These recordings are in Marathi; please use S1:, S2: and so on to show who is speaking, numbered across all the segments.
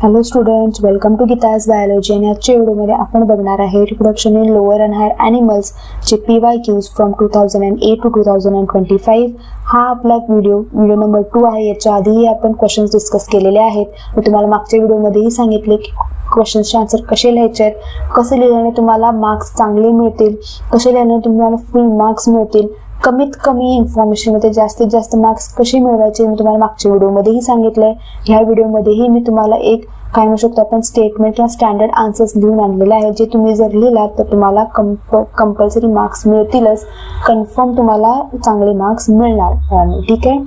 S1: Hello students, welcome to Geeta's biology. आणि आजच्या व्हिडिओमध्ये आपण बघणार आहे reproduction in lower and higher animals चे PYQs फ्रॉम 2008 टू 2025. हा आपला व्हिडिओ नंबर 2 आहे. याच्या आधीही आपण क्वेश्चन्स डिस्कस केलेले आहेत. मी तुम्हाला मागच्या व्हिडिओमध्येही सांगितले की क्वेश्चन्सचे आन्सर कसे लिहायचे आहेत, कसे लिहिल्याने तुम्हाला मार्क्स चांगले मिळतील, कसे लिहिल्याने तुम्हाला फुल मार्क्स मिळतील, कमीत कमी इन्फॉर्मेशनमध्ये जास्तीत जास्त मार्क्स कसे मिळवायचे मी तुम्हाला मागच्या व्हिडिओमध्येही सांगितलंय. ह्या व्हिडिओमध्येही मी तुम्हाला एक काय म्हणू शकतो आपण स्टेटमेंट किंवा स्टँडर्ड आन्सर्स लिहून आणलेले आहेत, जे तुम्ही जर लिहिलात तर तुम्हाला कंपल्सरी मार्क्स मिळतीलच. कन्फर्म तुम्हाला चांगले मार्क्स मिळणार. ठीक आहे,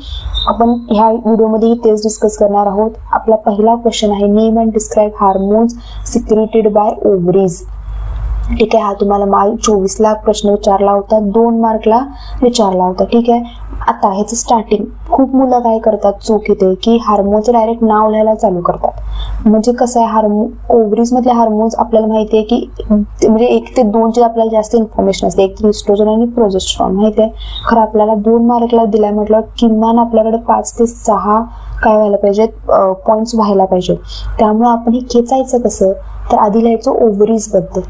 S1: आपण ह्या व्हिडिओमध्ये तेच डिस्कस करणार आहोत. आपला पहिला क्वेश्चन आहे, name and describe hormones secreted by ovaries. ठीक आहे, हा तुम्हाला 24ला प्रश्न विचारला होता, 2 मार्कला विचारला होता. ठीक आहे, आता ह्याचं स्टार्टिंग खूप मुलं काय करतात, चूक येते की हार्मोनचं डायरेक्ट नाव लिहायला चालू करतात. म्हणजे कसं आहे, ओव्हरीज मधले हार्मोन्स आपल्याला माहिती आहे की म्हणजे 1 ते 2 ची आपल्याला जास्त इन्फॉर्मेशन असते, एक इस्ट्रोजन आणि प्रोजेस्टेरॉन माहिती आहे. खरं आपल्याला 2 मार्कला दिलाय म्हटलं किमान आपल्याकडे 5 ते 6 काय व्हायला पाहिजेत, पॉईंट्स व्हायला पाहिजेत. त्यामुळे आपण हे खेचायचं कसं, तर आधी लिहायचं ओव्हरीज बद्दल.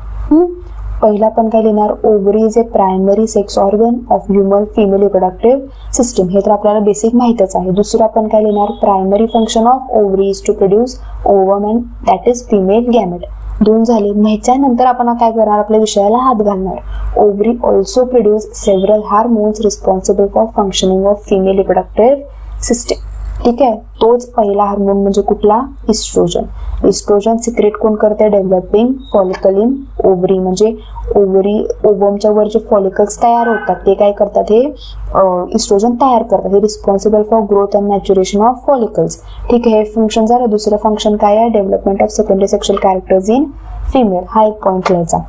S1: पहिला पण काय लिहिणार, ovary is a primary sex organ of human female reproductive system. हे तर आपल्याला बेसिक माहितच आहे. दुसरा पण काय लिहिणार, primary function of ovary is to produce ovum and that is female gamete. 2 झाले. ह्याच्यानंतर आपण काय करणार, आपल्या विषयाला हात घालणार. Ovary also produce several hormones responsible for functioning of female reproductive system. ठीक आहे, तोच पहिला हार्मोन म्हणजे कुठला, इस्ट्रोजन. इस्ट्रोजन सिक्रेट कोण करते, डेव्हलपिंग फॉलिकल इन ओव्हरी. म्हणजे ओवमच्या वर जे फॉलिकल्स तयार होतात ते काय करतात, हे इस्ट्रोजन तयार करतात. हे responsible for growth and maturation of follicles. ठीक आहे, हे फंक्शन झालं. दुसरं फंक्शन काय आहे, development of secondary sexual characters in female. हा एक पॉईंट लिहायचा.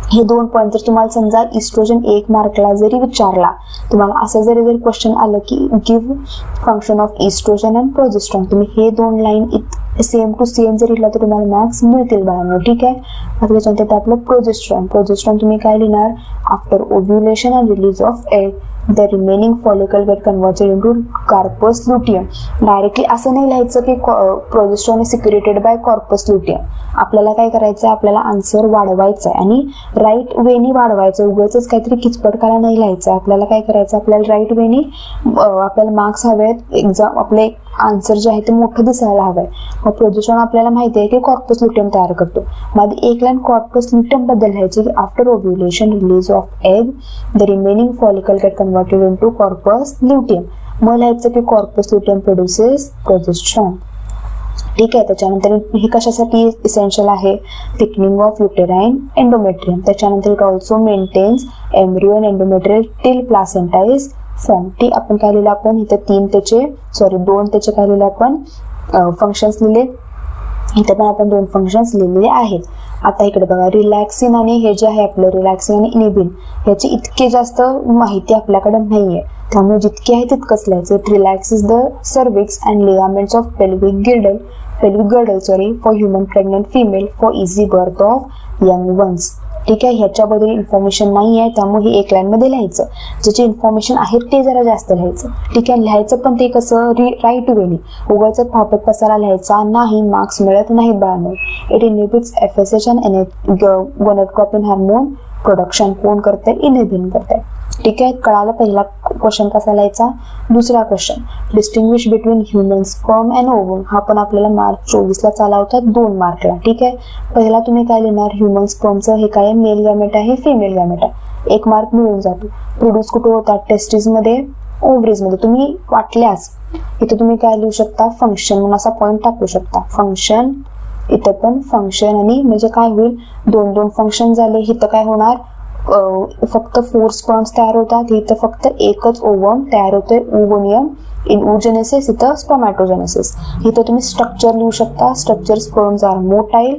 S1: हे 2 पॉईंट जर तुम्हाला समजा इस्ट्रोजन 1 मार्कला जरी विचारला, तुम्हाला असं जरी क्वेश्चन आलं की give function of estrogen and progesterone, तुम्ही हे 2 लाईन सेम टू सेम जर लिहिलं तर तुम्हाला मार्क्स मिळतील बाळांनो. ठीक आहे, आता त्याच्यानंतर आपलं प्रोजेस्टेरॉन तुम्ही काय लिहिणार, after ovulation and release of egg the remaining follicle get converted into corpus luteum. Directly असं नाही लिहायचं की progesterone is secreted by corpus luteum. आपल्याला काय करायचं, आपल्याला आन्सर वाढवायचा आहे आणि राईट वेनी वाढवायचं. उगाचच काहीतरी किचपटकाला नाही लिहायचं. आपल्याला काय करायचं, आपल्याला राईट वेनी आपल्याला मार्क्स हवे आहेत. एक्झाम आपले आन्सर जे आहे ते मोठं दिसायला हवंय. मग प्रोजेस्टेरॉन आपल्याला माहिती आहे की कॉर्पस ल्युटियम तयार करतो. मग 1 लाईन कॉर्पस ल्युटियम बद्दल लिहायची की after ovulation release of egg the remaining follicle get converted into corpus luteum. मग लिहायचं की कॉर्पस ल्युटियम प्रोड्युसेस प्रोजेस्टेरॉन. ठीक आहे, त्याच्यानंतर हे कशासाठी इसेन्शियल आहे, थिकनिंग ऑफ युटेराइन एंडोमेट्रियम. त्याच्यानंतर it also maintains embryo and endometrial till placenta is form. ठीक, आपण काय लिहिलं, आपण इथे 2 त्याचे काय लिहिले आपण फंक्शन्स लिहिले. इथे पण आपण 2 फंक्शन्स लिहिलेले आहेत. आता इकडे बघा, रिलॅक्सिन आणि हे जे आहे आपलं रिलॅक्सिन आणि इनिबिन, याची इतके जास्त माहिती आपल्याकडे नाहीये, त्यामुळे जितके आहे तितकंच लिहायचं. It relaxes the cervix and ligaments of pelvic girdle for human pregnant female for easy birth of young ones. ठीक आहे, ह्याच्याबद्दल इन्फॉर्मेशन नाही आहे, त्यामुळे हे 1 लाईन मध्ये लिहायचं. ज्याची इन्फॉर्मेशन आहे ते जरा जास्त लिहायचं. ठीक आहे, लिहायचं पण ते कसं, राईट वेनी. उगाच फापट पसारा लिहायचा नाही, मार्क्स मिळत नाहीत बाळांनो. इट इनहिबिट्स FSH आणि गोनेडोट्रोपिन हार्मोन प्रोडक्शन. कोण करते, इनहिबिट करते. ठीक आहे, कळालं पहिला क्वेश्चन कसा लिहायचा. दुसरा question, distinguish between human sperm and ovum. हा पण आपल्याला मार्क 24ला चाला होता, 2 मार्कला. ठीक आहे, पहिला तुम्ही काय लिहिणार, ह्युमन स्पर्मचं हे काय, मेल गॅमेट आहे, फिमेल गॅमेट आहे. 1 मार्क मिळून जातो. प्रोड्यूस कुठे होतात, टेस्टिस मध्ये, ओव्हरीज मध्ये. तुम्ही वाटल्यास इथे तुम्ही काय लिहू शकता, फंक्शन म्हणून असा पॉईंट टाकू शकता. फंक्शन, इथं पण फंक्शन, आणि म्हणजे काय होईल, 2 फंक्शन झाले. इथं काय होणार, फक्त 4 स्पर्म्स तयार होतात. इथं फक्त एकच ओवम तयार होतोय, ओव्होनियम इन oogenesis, इथं स्पर्मॅटोजेनेसिस. इथं तुम्ही स्ट्रक्चर लिहू शकता. Structure, sperms are motile,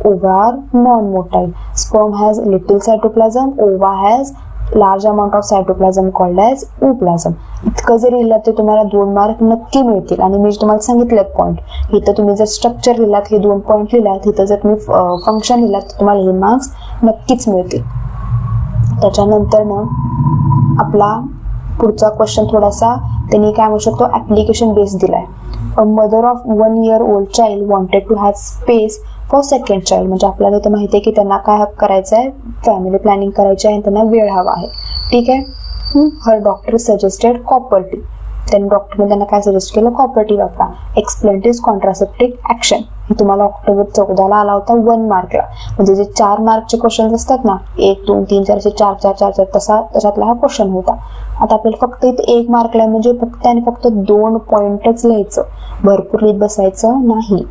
S1: ova are non motile. Sperm has little cytoplasm, ova has large amount of cytoplasm called as ooplasm. इतकं जर लिहिलं तर तुम्हाला 2 मार्क नक्की मिळतील. आणि मी तुम्हाला सांगितलं पॉईंट, इथं तुम्ही जर स्ट्रक्चर लिहिलात, हे 2 पॉईंट लिहिलात, इथं जर तुम्ही फंक्शन लिहिलात तर तुम्हाला हे मार्क्स नक्कीच मिळतील. त्याच्यानंतर मग आपला पुढचा क्वेश्चन थोडासा त्यांनी काय म्हणू शकतो, ऍप्लिकेशन बेस दिलाय. A mother of 1 year old child wanted to have space for second child. म्हणजे आपल्याला तर माहिती आहे की त्यांना काय करायचं आहे, फॅमिली प्लॅनिंग करायची आहे आणि त्यांना वेळ हवा आहे. ठीक आहे. हर डॉक्टर सजेस्टेड कॉपर टी. त्यांनी डॉक्टरने त्यांना काय सजेस्ट केलं, कॉपर टी वापरा. Explain is contraceptive action. तुम्हाला ऑक्टोबर 14 आला होता 1 मार्कला. म्हणजे जे 4 मार्कचे क्वेश्चन असतात ना, 1 2 3 4 असे 4 4 4 4 तशातला हा क्वेश्चन होता. आता आपल्याला फक्त इथे 1 मार्कला म्हणजे फक्त आणि फक्त 2 पॉइंटच लिहायचं, भरपूर लिहित बसायचं नाही.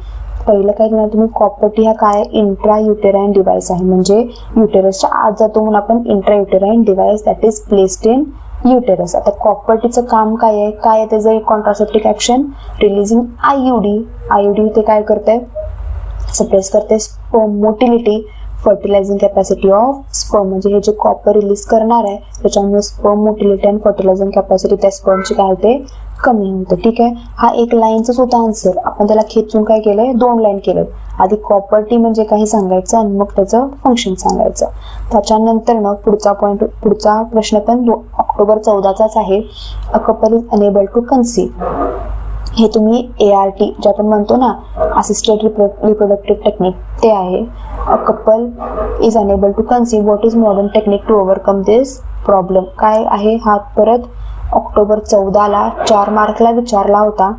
S1: पहिलं काय करणार तुम्ही, कॉपर टी हा काय इंट्रा युटेराइन डिव्हाइस आहे. म्हणजे युटेरसच्या आत जातो म्हणून आपण intra uterine device that is placed in uterus. आता कॉपर टीचं काम काय आहे, काय आहे त्याचं कॉन्ट्रासेप्टिव्ह ऍक्शन, रिलीजिंग आययुडी. आययुडी ते काय करते, सप्रेस करते sperm motility, फर्टिलायझिंग capacity of sperm. म्हणजे हे जे कॉपर रिलीज करणार आहे त्याच्यामुळे स्पर्म मोटिलिटी आणि फर्टिलायझिंग कॅपॅसिटी त्या स्पर्मची काय होते, कमी होते. ठीक आहे. हा एक लाईनचाच होता आन्सर. आपण त्याला खेचून काय केलंय, 2 लाईन केलं. आधी कॉपर टी म्हणजे काही सांगायचं आणि मग त्याचं फंक्शन सांगायचं. त्याच्यानंतर ना पुढचा प्रश्न पण ऑक्टोबर 14चाच आहे. A couple is unable to conceive. हे तुम्ही ART जे आपण म्हणतो ना, असिस्टेड रिप्रोडक्टिव्ह टेक्निक, ते आहे. A couple is unable to conceive, what is modern technique to overcome this problem. काय आहे हा परत ऑक्टोबर 14ला 4 मार्कला विचारला होता.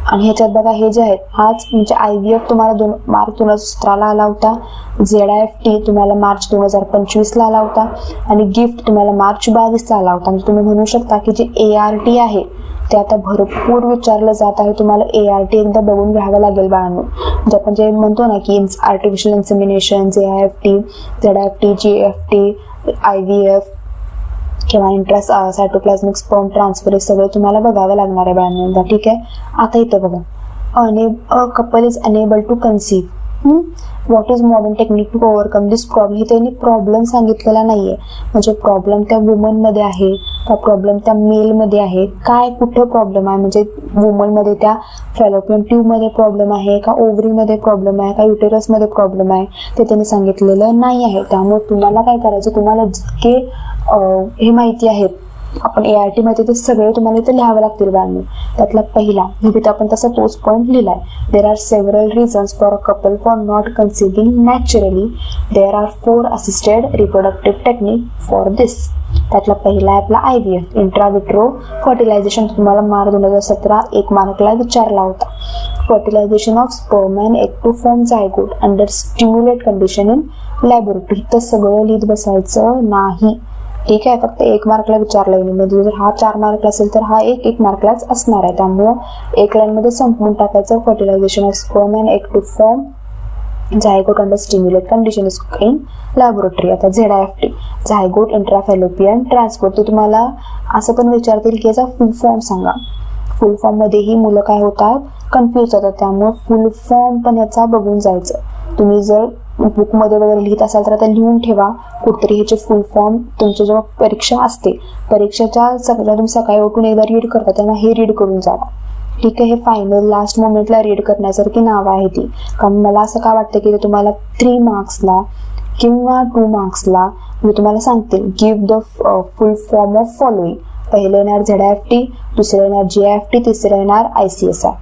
S1: आणि ह्याच्यात बघा हे जे आहेत, हाच म्हणजे IVF तुम्हाला 2 मार्च 2017ला आला होता, ZIFT तुम्हाला मार्च 2025ला आला होता आणि गिफ्ट तुम्हाला मार्च 22ला आला होता. म्हणजे तुम्ही म्हणू शकता की जे ART आहे ते आता भरपूर विचारलं जात आहे. तुम्हाला ART एकदा बघून घ्यावं लागेल बाळांनो. म्हणजे आपण जे म्हणतो ना की artificial insemination, ZIFT, GFT, IVF किंवा इंट्रा सायटोप्लाझ्मिक स्पर्म ट्रान्सफर, हे सगळं तुम्हाला बघावं लागणार आहे बाळांनो. ठीक आहे. आता इथं बघा, a couple is unable to conceive, what is modern technique to overcome this problem. हे त्यांनी प्रॉब्लेम सांगितलेला नाहीये. म्हणजे प्रॉब्लेम त्या वुमनमध्ये आहे का प्रॉब्लेम त्या मेलमध्ये आहे, काय कुठं प्रॉब्लेम आहे, म्हणजे वुमनमध्ये त्या फॅलोपियन ट्यूबमध्ये प्रॉब्लेम आहे का, ओव्हरीमध्ये प्रॉब्लेम आहे का, युटेरसमध्ये प्रॉब्लेम आहे, ते त्यांनी सांगितलेलं नाही आहे. त्यामुळे तुम्हाला काय करायचं, तुम्हाला जितके हे माहिती आहेत आपण ART मध्ये ते सगळे तुम्हाला इथे लिहावं लागतील बाळांनो. त्यातला पहिला इथे आपण तसा तोच पॉईंट लिहिलाय. There are several reasons for a couple for not conceiving naturally. There are 4 assisted reproductive technique for this. त्यातला पहिला आहे आपला IVF, इंट्राविट्रो फर्टिलायझेशन. तुम्हाला मार्च 2017 1 मार्कला विचारला होता. Fertilisation of sperm and egg to form zygote under stimulate condition in laboratory. तर सगळं लिहित बसायचं नाही. ठीक आहे. फक्त 1 मार्कला विचारलंय. म्हणजे जर हा 4 मार्कला असेल तर हा 1 मार्कलाच असणार आहे. त्यामुळं 1 लाईन मध्ये संपवून टाकायचं. Fertilisation of sperm and egg to form zygote under stimulate condition in laboratory. आता ZIFT, झायगोट इंट्राफॅलोपियन ट्रान्सपोर्ट. ते तुम्हाला असं पण विचारतील की याचा फुल फॉर्म सांगा. फुल फॉर्म मध्येही मुलं काय होतात, कन्फ्युज होतात. त्यामुळे फुल फॉर्म पण याचा बघून जायचं. तुम्ही जर बुकमध्ये वगैरे लिहित असाल तर आता लिहून ठेवा कुठतरी ह्याचे फुल फॉर्म. तुमची जेव्हा परीक्षा असते, परीक्षेच्या तुम्ही सकाळी उठून एकदा रीड करता तेव्हा हे रीड करून जावा. ठीक आहे. हे फायनल लास्ट मोमेंटला रीड करण्यासारखी नावं आहे ती. कारण मला असं का वाटतं की ते तुम्हाला 3 मार्क्सला किंवा 2 मार्क्सला मी तुम्हाला सांगतील give the full form of following. पहिलं येणार ZIFT, दुसरं येणार GIFT, तिसरं येणार ICSI.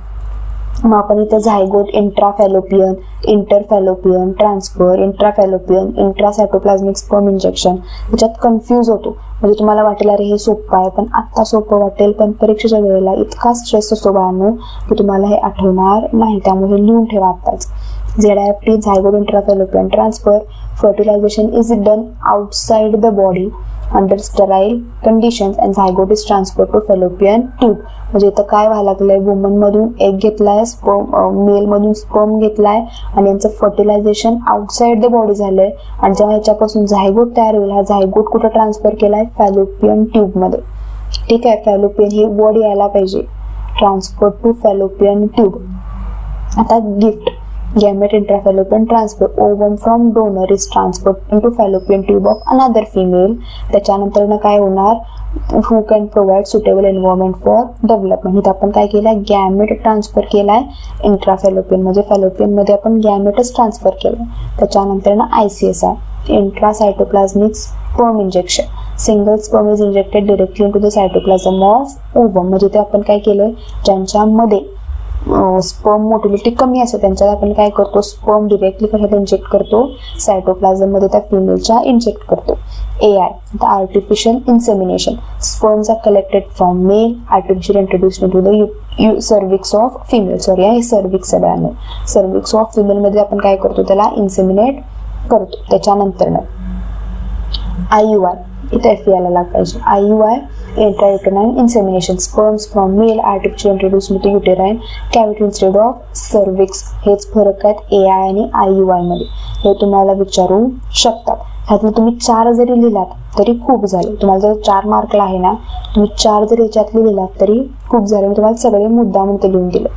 S1: मग आपण इथं झायगोट, इंट्राफॅलोपियन, इंटरफॅलोपियन ट्रान्सफर, इंट्राफॅलोपियन, इंट्रासायटोप्लाझ्मिक स्पर्म इंजेक्शन ह्याच्यात कन्फ्यूज होतो. म्हणजे तुम्हाला वाटेल अरे हे सोपं आहे, पण आत्ता सोपं वाटेल, पण परीक्षेच्या वेळेला इतका स्ट्रेस असतो बाळांनो की तुम्हाला हे आठवणार नाही. त्यामुळे हे लिहून ठेवा आत्ताच. ZIFT, zygote intrafallopian transfer. Fertilisation is done outside the body under sterile conditions and zygote is transfer to fallopian tube. म्हणजे इथं काय व्हायला लागलंय, वुमन मधून एग घेतलाय, मेल मधून स्पर्म घेतलाय आणि यांचं फर्टिलायझेशन आउटसाइड द बॉडी झालंय. आणि जेव्हा ह्याच्यापासून झायगोट तयार होईल, हा झायगोट कुठं ट्रान्सफर केलाय, फॅलोपियन ट्यूब मध्ये. ठीक आहे. फॅलोपियन ही वर्ड यायला पाहिजे. Transfer to fallopian tube. आता GIFT, gamete intrafallopian transfer. Ovum from donor is transfer into fallopian tube of another female. त्याच्यानंतर काय होणार, who can provide suitable environment for development. इथं आपण काय केलंय, गॅमेट ट्रान्सफर केलाय इंट्राफॅलोपियन, म्हणजे फॅलोपियन मध्ये आपण गॅमेटच ट्रान्सफर केलं. त्याच्यानंतर ICSI, intracytoplasmic sperm injection. Single sperm is injected directly into the cytoplasm of ovum. म्हणजे ते आपण काय केलंय, ज्यांच्यामध्ये स्पर्म मोटिलिटी कमी असते त्यांच्यात आपण काय करतो, स्पर्म डिरेक्टली कशात इंजेक्ट करतो, सायटोप्लाझम मध्ये त्या फिमेलच्या इंजेक्ट करतो. AI, the artificial insemination. Sperms are collected from male, artificially introduced into the cervix of female. Sorry, हे cervix आहे बाळांनो. cervix of female मध्ये आपण काय करतो, त्याला inseminate करतो. त्याच्यानंतर IUI, इथे FEI ला पाहिजे. IUI, intrauterine insemination. Sperms from male, artificially introduced into uterine cavity instead of cervix. हेच फरक आहेत AI आणि IUI मध्ये. हे तुम्हाला विचारू शकतात. ह्यातलं तुम्ही 4 जरी लिहिलात तरी खूप झाले. तुम्हाला जर 4 मार्कला आहे ना, तुम्ही 4 जरी याच्यातले लिहिलात तरी खूप झाले. मी तुम्हाला सगळे मुद्दा म्हणून लिहून दिले.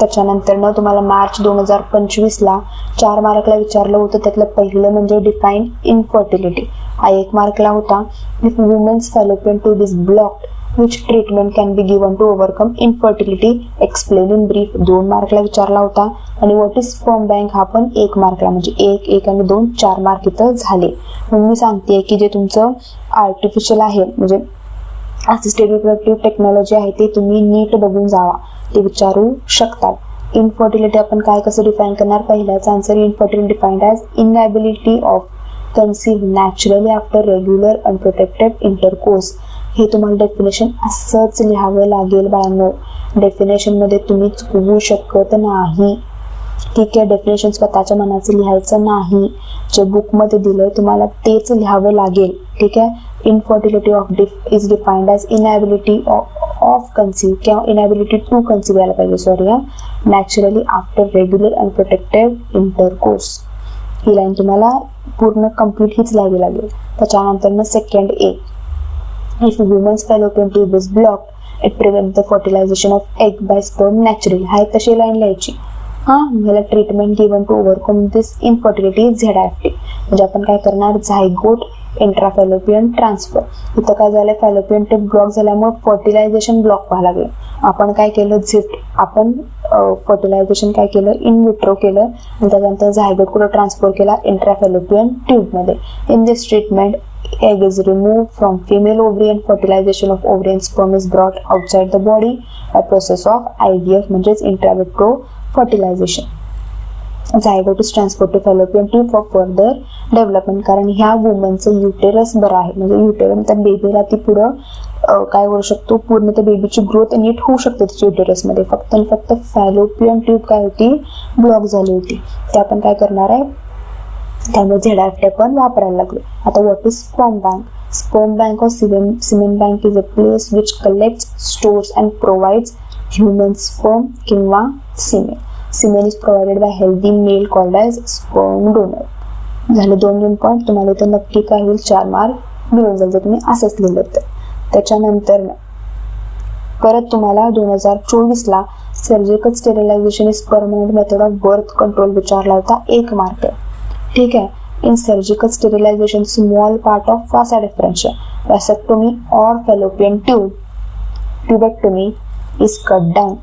S1: त्याच्यानंतर तुम्हाला मार्च 2025ला 4 मार्कला विचारलं होतं. त्यातलं पहिलं म्हणजे डिफाईन इनफर्टिलिटी. हा 1 मार्कला होता. If women's fallopian tube is blocked which treatment can be given to overcome infertility, explain in brief. 2 मार्कला विचारला होता. आणि व्हॉट इज स्पर्म बँक हा पण 1 मार्कला, म्हणजे 1 आणि 2 4 मार्क इथं झाले. म्हणून मी सांगते की जे तुमचं आर्टिफिशियल आहे म्हणजे असिस्टेड रिप्रोडक्टिव्ह टेक्नॉलॉजी आहे ते तुम्ही नीट बघून जावा, ते विचारू शकतात. इनफर्टिलिटी आपण काय कसं डिफाईन करणार, पहिल्याचा answer infertility defined as inability of conceive naturally after regular unprotected intercourse. हे तुम्हाला डेफिनेशन असंच लिहावं लागेल बाळांनो. डेफिनेशनमध्ये तुम्ही चुकवू शकत नाही. ठीक आहे, डेफिनेशन स्वतःच्या मनाचं लिहायचं नाही. जे बुकमध्ये दिलं तुम्हाला तेच लिहावं लागेल. ठीक आहे, infertility is defined as inability of conceive किंवा इनॅबिलिटी टू कन्सीव्ह यायला पाहिजे, सॉरी हा, naturally after regular unprotected intercourse. ही लाईन तुम्हाला पूर्ण कम्प्लीट हीच लिहावी लागेल. त्याच्यानंतर second A, if women's fallopian tube is blocked, it prevents the fertilization of egg by sperm naturally. हा एक तशी लाईन लिहायची. मला treatment given to overcome this infertility ZIFT. म्हणजे आपण काय करणार, झायगोट इंट्राफॅलोपियन ट्रान्सफर. इथं काय झालं, फॅलोपियन ट्यूब ब्लॉक झाल्यामुळे फर्टिलायझेशन ब्लॉक व्हायला लागलं. आपण काय केलं, झिफ्ट, आपण फर्टिलायझेशन काय केलं, इन विट्रो केलं आणि त्याच्यानंतर झायगोट कुठं ट्रान्सफर केला, इंट्राफॅलोपियन ट्यूबमध्ये. In this treatment egg is removed from female ovary and fertilization of ovary and sperm is brought outside the body by process of IVF म्हणजेच intra-vitro fertilization. Zygote is transferred to fallopian tube for further development. कारण ह्या वुमनचं युटेरस बरं आहे, म्हणजे युटेरस त्या बेबीला ती पुढं काय होऊ शकतो, पूर्ण त्या बेबीची ग्रोथ नीट होऊ शकते तिच्या युटेरसमध्ये. फक्त आणि फक्त फॅलोपियन ट्यूब काय होती, ब्लॉक झाली होती. ते आपण काय करणार आहे, त्यामुळे ZIFT पण वापरायला लागलो. आता what is sperm bank? Sperm bank of semen bank is a place which collects, stores and provides human sperm किंवा semen. Semen is provided by healthy male called as sperm donor. झाले 2 पॉईंट. तुम्हाला इथं नक्की काय होईल, 4 मार्क मिळून जाईल जर तुम्ही असंच लिहिलं तर. त्याच्यानंतर परत तुम्हाला 2024ला surgical sterilisation is permanent method of birth control विचारला होता, 1 मार्क. ठीक आहे, in surgical sterilisation small part of vasa differential vasectomy or fallopian tubectomy is cut down.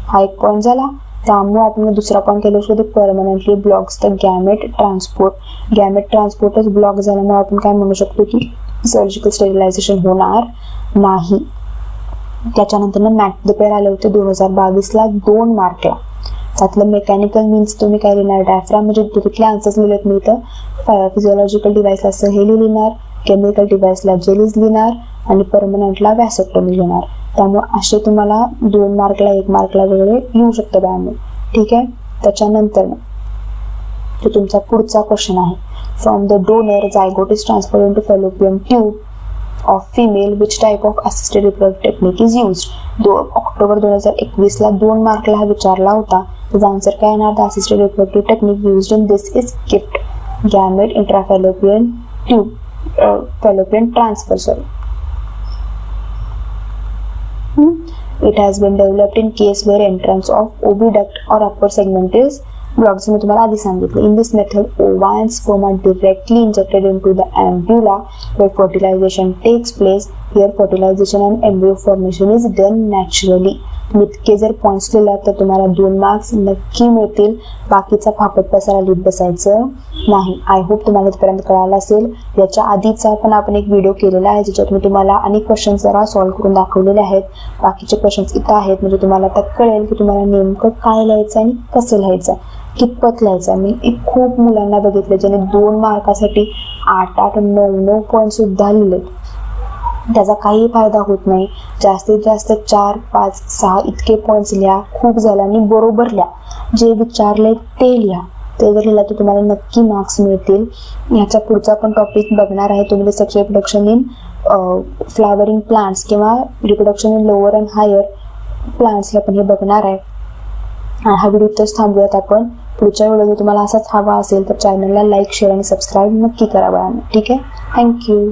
S1: हा 1 पॉईंट झाला. त्यामुळे आपण दुसरा पॉईंट केलं होतं, permanently blocks the gamete transport. Gamete ट्रान्सपोर्टच ब्लॉक झाल्यामुळे आपण काय म्हणू शकतो की सर्जिकल स्टेरिलायझेशन होणार नाही. त्याच्यानंतर मॅट द पेअर आले होते 2022ला 2 मार्कला. त्यातलं मेकॅनिकल मीन्स तुम्ही काय लिहिणार, डायफ्राम म्हणजे तिथले आन्सर्स लिहिलेत मी इथं. फिजिओलॉजिकल डिव्हाइसला सहेली लिहिणार, केमिकल डिव्हाइसला जेलीज लिहिणार आणि परमनंटला वॅसेक्टोमी लिहिणार. त्यामुळे असे तुम्हाला 2 मार्कला 1 मार्कला वगैरे येऊ शकतं बाळांनो. ठीक आहे, त्याच्यानंतर तो तुमचा पुढचा क्वेश्चन आहे. From the donor zygote is transferred into fallopian tube of female which type of assisted reproductive technique is used. October 2021ला 2 मार्कला हा विचारला होता. त्याचा आन्सर काय येणार, the assisted reproductive technique used in this is GIFT gamete intrafallopian tube fallopian transfer. Sorry, it has been developed in case where entrance of oviduct or upper segment is blocks मी तुम्हाला आधी सांगितलं. In this method ova and sperm are directly injected in to the ampulla where fertilisation takes place. Here fertilisation and embryo formation is done naturally. इतके जर पॉईंट्स लिहिला तर तुम्हाला 2 मार्क्स नक्की मिळतील. बाकीचा फापट पसारा लिहित बसायचं नाही. आय होप तुम्हाला इथपर्यंत कळालं असेल. याच्या आधीचा पण आपण एक व्हिडिओ केलेला आहे ज्याच्यात मी तुम्हाला अनेक क्वेश्चन्स जरा सॉल्व्ह करून दाखवलेले आहेत. बाकीचे क्वेश्चन्स इथं आहेत, म्हणजे तुम्हाला आता कळेल की तुम्हाला नेमकं काय लिहायचं आणि कसं लिहायचं, कितपत लिहायचं. मी खूप मुलांना बघितलं ज्याने 2 मार्कासाठी 8-8, 9-9 पॉईंट सुद्धा लिहिलेत. त्याचा काही फायदा होत नाही. जास्तीत जास्त 4, 5, 6 इतके पॉईंट्स लिहा. खूप झालं आणि बरोबर लिहा. जे विचारले ते लिहा. ते जर लिहिलं तर तुम्हाला नक्की मार्क्स मिळतील. ह्याच्या पुढचा पण टॉपिक बघणार आहे तुम्ही, sexual reproduction in flowering plants किंवा reproduction in lower and higher plants हे आपण हे बघणार आहे. हा व्हिडिओ इथंच थांबूयात आपण. पुढच्या व्हिडिओ जर तुम्हाला असाच हवा असेल तर चॅनलला लाईक, शेअर आणि सबस्क्राईब नक्की करा बाळांनो. ठीक आहे. थँक्यू.